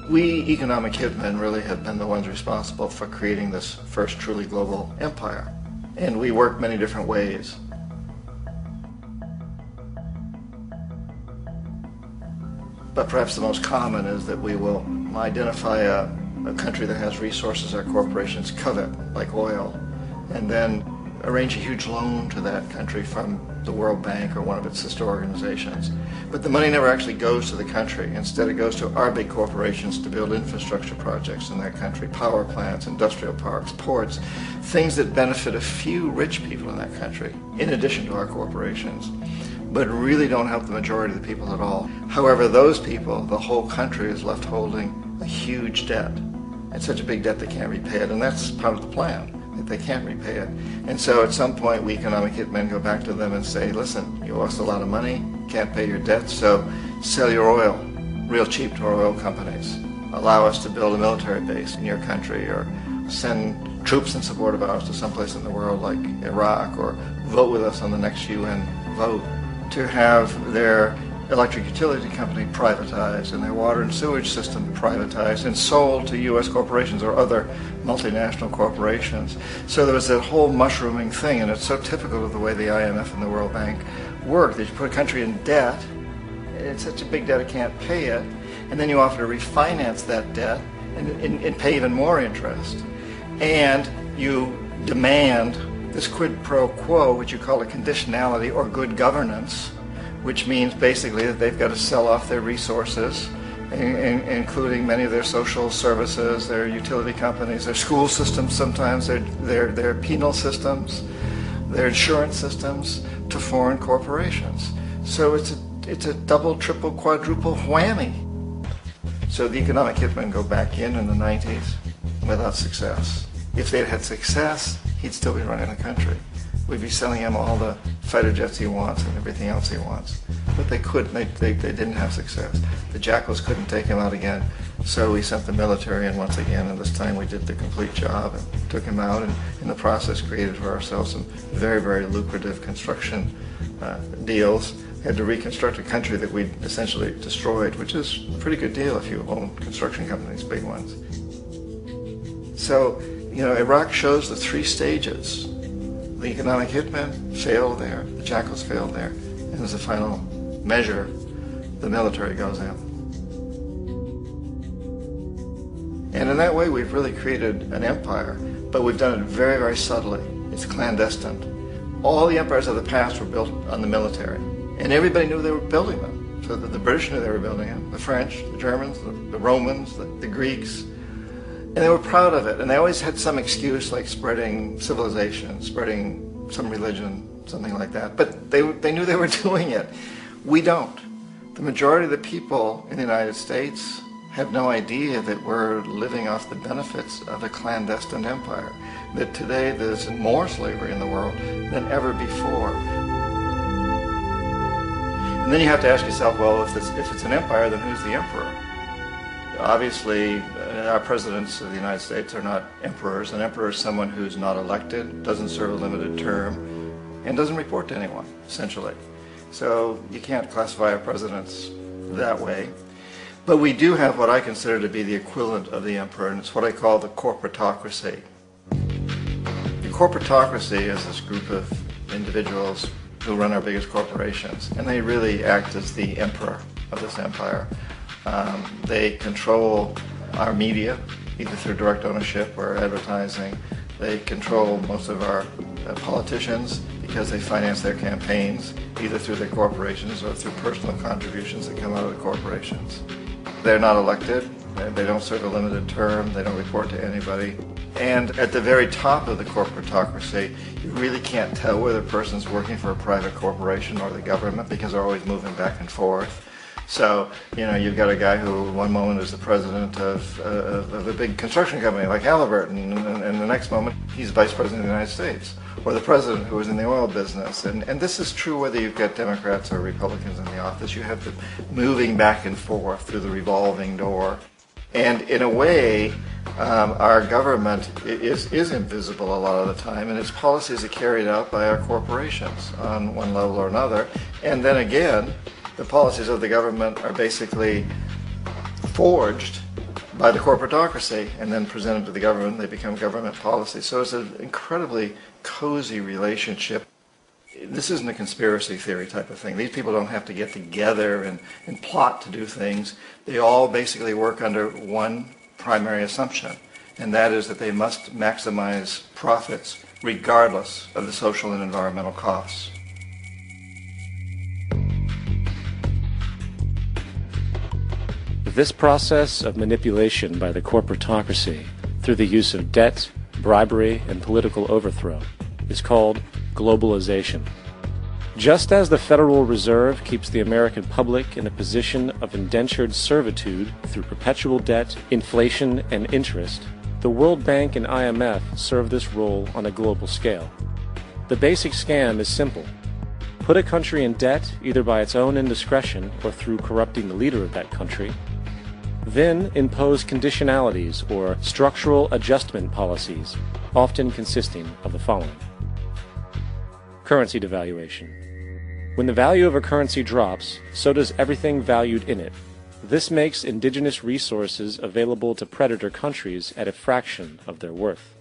We economic hitmen really have been the ones responsible for creating this first truly global empire. And we work many different ways. But perhaps the most common is that we will identify a country that has resources our corporations covet, like oil, and then arrange a huge loan to that country from the World Bank or one of its sister organizations. But the money never actually goes to the country. Instead, it goes to our big corporations to build infrastructure projects in that country, power plants, industrial parks, ports, things that benefit a few rich people in that country, in addition to our corporations, but really don't help the majority of the people at all. However, those people, the whole country is left holding a huge debt. It's such a big debt they can't repay it, and that's part of the plan. They can't repay it. And so at some point we economic hitmen go back to them and say, listen, you owe us a lot of money, can't pay your debt, so sell your oil real cheap to our oil companies. Allow us to build a military base in your country, or send troops in support of ours to someplace in the world like Iraq, or vote with us on the next UN vote. To have their electric utility company privatized and their water and sewage system privatized and sold to U.S. corporations or other multinational corporations. So there was that whole mushrooming thing, and it's so typical of the way the IMF and the World Bank work, that you put a country in debt, it's such a big debt it can't pay it, and then you offer to refinance that debt and pay even more interest. And you demand this quid pro quo, which you call a conditionality or good governance, which means basically that they've got to sell off their resources, including many of their social services, their utility companies, their school systems sometimes, their penal systems, their insurance systems, to foreign corporations. So it's a double, triple, quadruple whammy. So the economic hitmen go back in the 90s without success. If they'd had success, he'd still be running the country. We'd be selling him all the fighter jets he wants and everything else he wants. But they couldn't, they didn't have success. The jackals couldn't take him out again, so we sent the military in once again, and this time we did the complete job and took him out, and in the process created for ourselves some very, very lucrative construction deals. We had to reconstruct a country that we'd essentially destroyed, which is a pretty good deal if you own construction companies, big ones. So, you know, Iraq shows the three stages. The economic hitmen failed there, the jackals failed there, and as a final measure, the military goes in. And in that way, we've really created an empire, but we've done it very, very subtly. It's clandestine. All the empires of the past were built on the military, and everybody knew they were building them. So that the British knew they were building them, the French, the Germans, the Romans, the Greeks. And they were proud of it, and they always had some excuse, like spreading civilization, spreading some religion, something like that. But they knew they were doing it. We don't. The majority of the people in the United States have no idea that we're living off the benefits of a clandestine empire, that today there's more slavery in the world than ever before. And then you have to ask yourself, well, if it's an empire, then who's the emperor? Obviously, our presidents of the United States are not emperors. An emperor is someone who's not elected, doesn't serve a limited term, and doesn't report to anyone, essentially. So you can't classify our presidents that way. But we do have what I consider to be the equivalent of the emperor, and it's what I call the corporatocracy. The corporatocracy is this group of individuals who run our biggest corporations, and they really act as the emperor of this empire. They control our media, either through direct ownership or advertising. They control most of our politicians because they finance their campaigns, either through their corporations or through personal contributions that come out of the corporations. They're not elected, they don't serve a limited term, they don't report to anybody. And at the very top of the corporatocracy, you really can't tell whether a person's working for a private corporation or the government because they're always moving back and forth. So, you know, you've got a guy who one moment is the president of a big construction company like Halliburton, and the next moment he's vice president of the United States, or the president who was in the oil business. And this is true whether you've got Democrats or Republicans in the office. You have them moving back and forth through the revolving door. And in a way, our government is invisible a lot of the time, and its policies are carried out by our corporations on one level or another. And then again, the policies of the government are basically forged by the corporatocracy and then presented to the government. They become government policy. So it's an incredibly cozy relationship. This isn't a conspiracy theory type of thing. These people don't have to get together and plot to do things. They all basically work under one primary assumption, and that is that they must maximize profits regardless of the social and environmental costs. This process of manipulation by the corporatocracy through the use of debt, bribery, and political overthrow is called globalization. Just as the Federal Reserve keeps the American public in a position of indentured servitude through perpetual debt, inflation, and interest, the World Bank and IMF serve this role on a global scale. The basic scam is simple. Put a country in debt either by its own indiscretion or through corrupting the leader of that country. Then impose conditionalities or structural adjustment policies, often consisting of the following. Currency devaluation. When the value of a currency drops, so does everything valued in it. This makes indigenous resources available to predator countries at a fraction of their worth.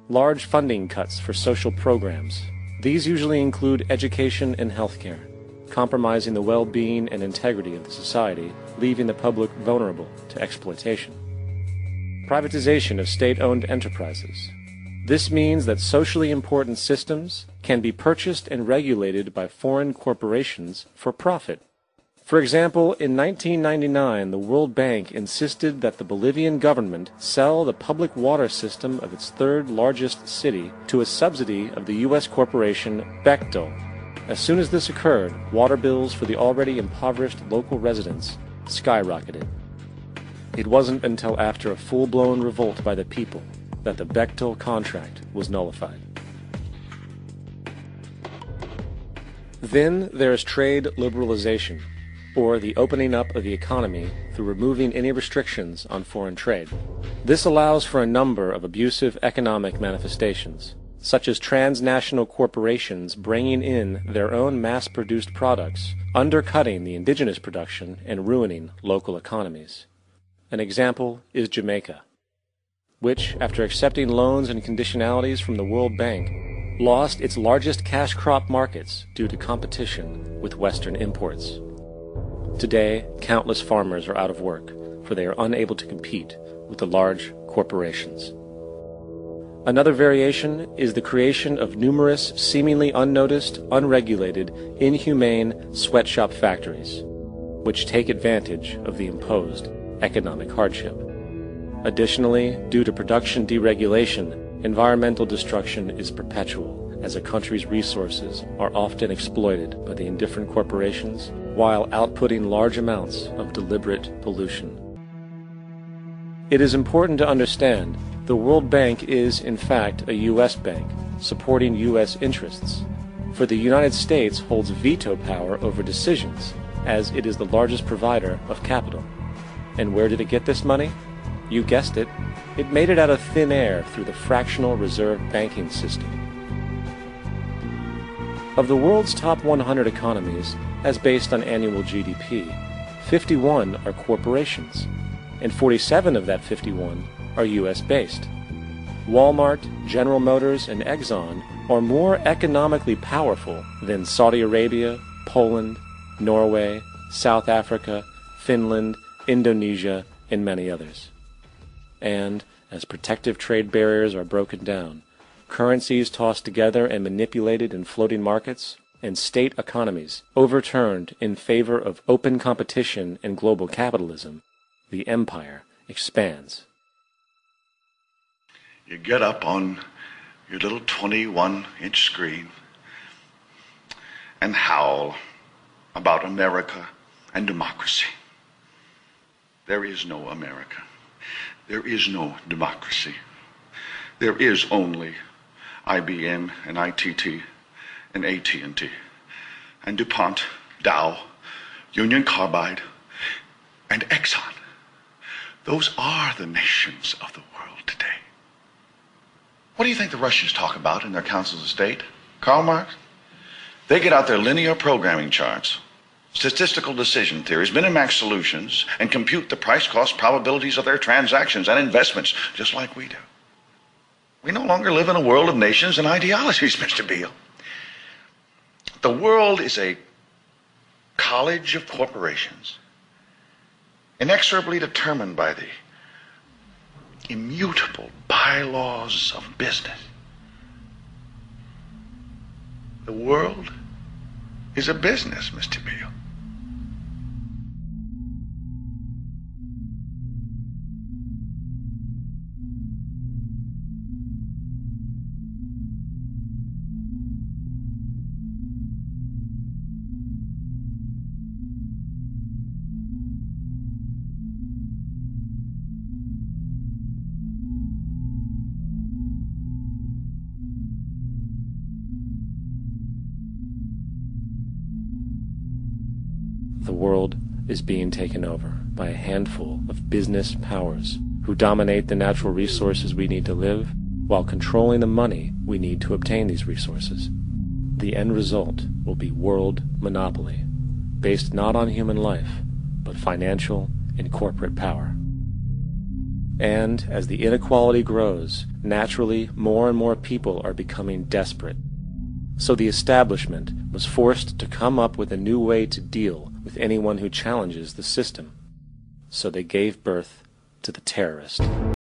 Large funding cuts for social programs. These usually include education and healthcare, compromising the well-being and integrity of the society, leaving the public vulnerable to exploitation. Privatization of state-owned enterprises. This means that socially important systems can be purchased and regulated by foreign corporations for profit. For example, in 1999, the World Bank insisted that the Bolivian government sell the public water system of its third largest city to a subsidy of the U.S. corporation Bechtel. As soon as this occurred, water bills for the already impoverished local residents skyrocketed. It wasn't until after a full-blown revolt by the people that the Bechtel contract was nullified. Then there is trade liberalization, or the opening up of the economy through removing any restrictions on foreign trade. This allows for a number of abusive economic manifestations, such as transnational corporations bringing in their own mass-produced products, undercutting the indigenous production and ruining local economies. An example is Jamaica, which, after accepting loans and conditionalities from the World Bank, lost its largest cash crop markets due to competition with Western imports. Today, countless farmers are out of work, for they are unable to compete with the large corporations. Another variation is the creation of numerous, seemingly unnoticed, unregulated, inhumane sweatshop factories, which take advantage of the imposed economic hardship. Additionally, due to production deregulation, environmental destruction is perpetual, as a country's resources are often exploited by the indifferent corporations while outputting large amounts of deliberate pollution. It is important to understand the World Bank is, in fact, a U.S. bank, supporting U.S. interests, for the United States holds veto power over decisions, as it is the largest provider of capital. And where did it get this money? You guessed it, it made it out of thin air through the fractional reserve banking system. Of the world's top 100 economies, as based on annual GDP, 51 are corporations, and 47 of that 51 are U.S.-based. Walmart, General Motors, and Exxon are more economically powerful than Saudi Arabia, Poland, Norway, South Africa, Finland, Indonesia, and many others. And, as protective trade barriers are broken down, currencies tossed together and manipulated in floating markets, and state economies overturned in favor of open competition and global capitalism, the empire expands. You get up on your little 21-inch screen and howl about America and democracy. There is no America. There is no democracy. There is only IBM and ITT and AT&T and DuPont, Dow, Union Carbide, and Exxon. Those are the nations of the world today. What do you think the Russians talk about in their councils of state? Karl Marx? They get out their linear programming charts, statistical decision theories, minimax solutions, and compute the price-cost probabilities of their transactions and investments, just like we do. We no longer live in a world of nations and ideologies, Mr. Beale. The world is a college of corporations, inexorably determined by the immutable bylaws of business. The world is a business, Mr. Beale. The world is being taken over by a handful of business powers who dominate the natural resources we need to live while controlling the money we need to obtain these resources. The end result will be world monopoly, based not on human life, but financial and corporate power. And as the inequality grows, naturally more and more people are becoming desperate. So the establishment was forced to come up with a new way to deal with anyone who challenges the system. So they gave birth to the terrorist.